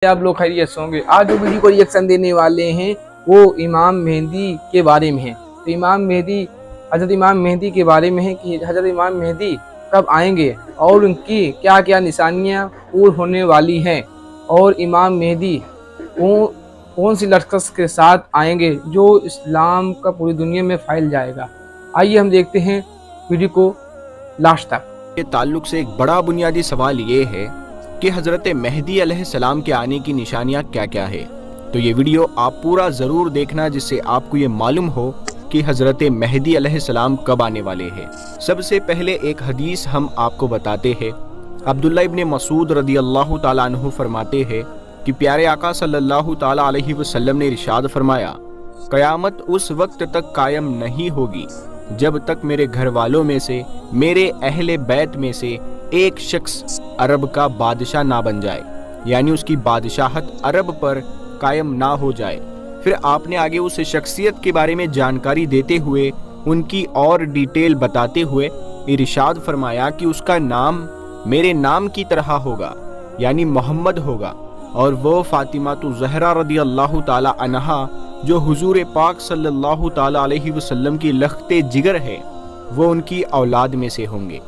آپ لوگ خیریت سے ہوں گے۔ آج جو ویڈیو کو ریئیکشن دینے والے ہیں وہ امام مہدی کے بارے میں ہے۔ تو حضرت امام مہدی کے بارے میں ہے کہ حضرت امام مہدی کب آئیں گے اور ان کی کیا کیا نشانیاں پور ہونے والی ہیں، اور امام مہدی کون سی لشکر کے ساتھ آئیں گے جو اسلام کا پوری دنیا میں پھیل جائے گا۔ آئیے ہم دیکھتے ہیں ویڈیو کو لاسٹ تک۔ کے تعلق سے ایک بڑا بنیادی سوال یہ ہے کہ حضرت مہدی علیہ السلام کے آنے کی نشانیاں کیا کیا ہے۔ تو یہ ویڈیو آپ پورا ضرور دیکھنا جس سے آپ کو یہ معلوم ہو کہ حضرت مہدی علیہ السلام کب آنے والے ہیں۔ سب سے پہلے ایک حدیث ہم آپ کو بتاتے ہیں۔ عبداللہ ابن مسعود رضی اللہ تعالیٰ عنہ فرماتے ہیں کہ پیارے آقا صلی اللہ تعالیٰ علیہ وسلم نے ارشاد فرمایا، قیامت اس وقت تک قائم نہیں ہوگی جب تک میرے گھر والوں میں سے، میرے اہل بیت میں سے ایک شخص عرب کا بادشاہ نہ بن جائے، یعنی اس کی بادشاہت عرب پر قائم نہ ہو جائے۔ پھر آپ نے آگے اس شخصیت کے بارے میں جانکاری دیتے ہوئے، ان کی اور ڈیٹیل بتاتے ہوئے ارشاد فرمایا کہ اس کا نام میرے نام کی طرح ہوگا، یعنی محمد ہوگا، اور وہ فاطمہ الزہرا رضی اللہ تعالی عنہا جو حضور پاک صلی اللہ تعالی علیہ وسلم کی لخت جگر ہے، وہ ان کی اولاد میں سے ہوں گے۔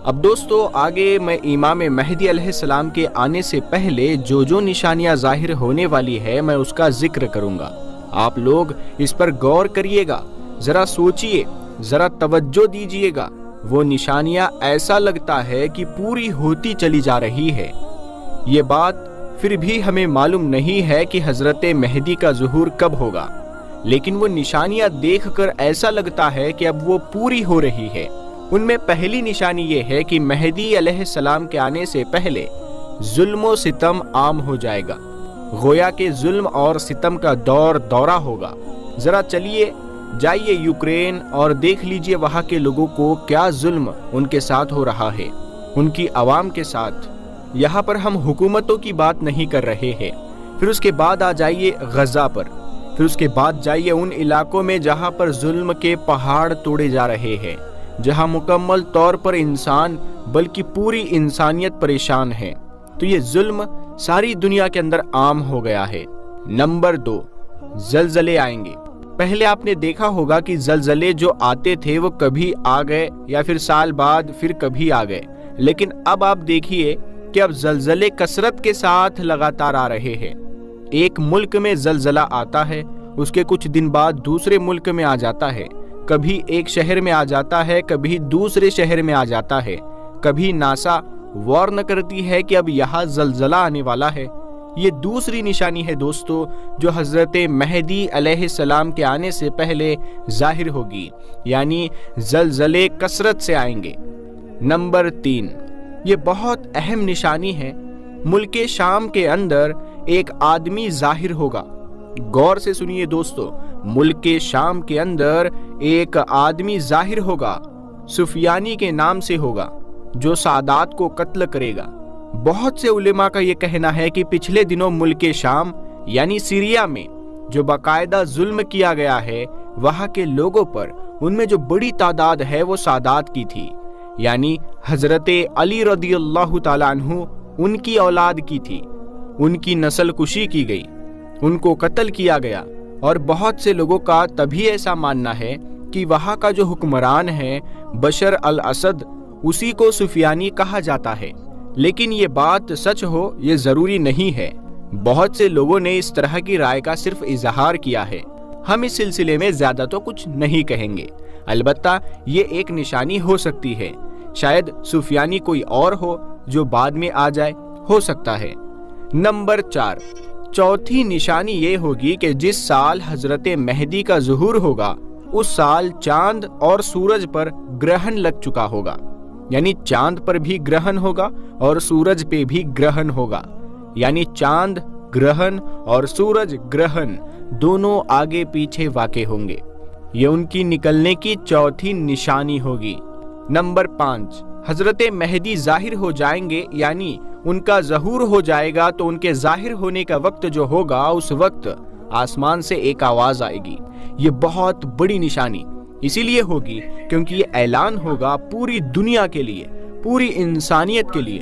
اب دوستو آگے میں امام مہدی علیہ السلام کے آنے سے پہلے جو نشانیاں ظاہر ہونے والی ہے میں اس کا ذکر کروں گا۔ آپ لوگ اس پر غور کریے گا، ذرا سوچئے، ذرا توجہ دیجئے گا۔ وہ نشانیاں ایسا لگتا ہے کہ پوری ہوتی چلی جا رہی ہے۔ یہ بات پھر بھی ہمیں معلوم نہیں ہے کہ حضرت مہدی کا ظہور کب ہوگا، لیکن وہ نشانیاں دیکھ کر ایسا لگتا ہے کہ اب وہ پوری ہو رہی ہے۔ ان میں پہلی نشانی یہ ہے کہ مہدی علیہ السلام کے آنے سے پہلے ظلم و ستم عام ہو جائے گا، گویا کہ ظلم اور ستم کا دورہ ہوگا۔ ذرا چلیے جائیے یوکرین اور دیکھ لیجئے وہاں کے لوگوں کو کیا ظلم ان کے ساتھ ہو رہا ہے، ان کی عوام کے ساتھ۔ یہاں پر ہم حکومتوں کی بات نہیں کر رہے ہیں۔ پھر اس کے بعد آ جائیے غزہ پر، پھر اس کے بعد جائیے ان علاقوں میں جہاں پر ظلم کے پہاڑ توڑے جا رہے ہیں، جہاں مکمل طور پر انسان بلکہ پوری انسانیت پریشان ہے۔ تو یہ ظلم ساری دنیا کے اندر عام ہو گیا ہے۔ نمبر 2، زلزلے آئیں گے۔ پہلے آپ نے دیکھا ہوگا کہ زلزلے جو آتے تھے وہ کبھی آ گئے یا پھر سال بعد پھر کبھی آ گئے، لیکن اب آپ دیکھیے کہ اب زلزلے کثرت کے ساتھ لگاتار آ رہے ہیں۔ ایک ملک میں زلزلہ آتا ہے، اس کے کچھ دن بعد دوسرے ملک میں آ جاتا ہے، کبھی ایک شہر میں آ جاتا ہے، کبھی دوسرے شہر میں آ جاتا ہے۔ کبھی ناسا وارن کرتی ہے کہ اب یہاں زلزلہ آنے والا ہے۔ یہ دوسری نشانی ہے دوستو جو حضرت مہدی علیہ السلام کے آنے سے پہلے ظاہر ہوگی، یعنی زلزلے کثرت سے آئیں گے۔ نمبر 3، یہ بہت اہم نشانی ہے، ملک شام کے اندر ایک آدمی ظاہر ہوگا۔ غور سے سنیے دوستو، ملک شام کے اندر ایک آدمی ظاہر ہوگا، سفیانی کے نام سے ہوگا، جو سادات کو قتل کرے گا۔ بہت سے علماء کا یہ کہنا ہے کہ پچھلے دنوں ملک شام یعنی سیریا میں جو باقاعدہ ظلم کیا گیا ہے وہاں کے لوگوں پر، ان میں جو بڑی تعداد ہے وہ سادات کی تھی، یعنی حضرت علی رضی اللہ تعالیٰ عنہ ان کی اولاد کی تھی۔ ان کی نسل کشی کی گئی، ان کو قتل کیا گیا، اور بہت سے لوگوں کا تبھی ایسا ماننا ہے کہ وہاں کا جو حکمران ہے بشر الاسد، اسی کو سفیانی کہا جاتا ہے۔ لیکن یہ بات سچ ہو یہ ضروری نہیں ہے، بہت سے لوگوں نے اس طرح کی رائے کا صرف اظہار کیا ہے۔ ہم اس سلسلے میں زیادہ تو کچھ نہیں کہیں گے، البتہ یہ ایک نشانی ہو سکتی ہے، شاید سفیانی کوئی اور ہو جو بعد میں آ جائے، ہو سکتا ہے۔ نمبر 4، چوتھی نشانی یہ ہوگی کہ جس سال حضرت مہدی کا ظہور ہوگا اس سال چاند اور سورج پر گرہن لگ چکا ہوگا، یعنی چاند پر بھی گرہن ہوگا اور سورج پہ بھی گرہن ہوگا، یعنی چاند گرہن اور سورج گرہن دونوں آگے پیچھے واقع ہوں گے۔ یہ ان کی نکلنے کی چوتھی نشانی ہوگی۔ نمبر 5، حضرت مہدی ظاہر ہو جائیں گے، یعنی ان کا ظہور ہو جائے گا تو ان کے ظاہر ہونے کا وقت جو ہوگا اس وقت آسمان سے ایک آواز آئے گی۔ یہ بہت بڑی نشانی اسی لیے ہوگی کیونکہ یہ اعلان ہوگا پوری دنیا کے لیے، پوری انسانیت کے لیے،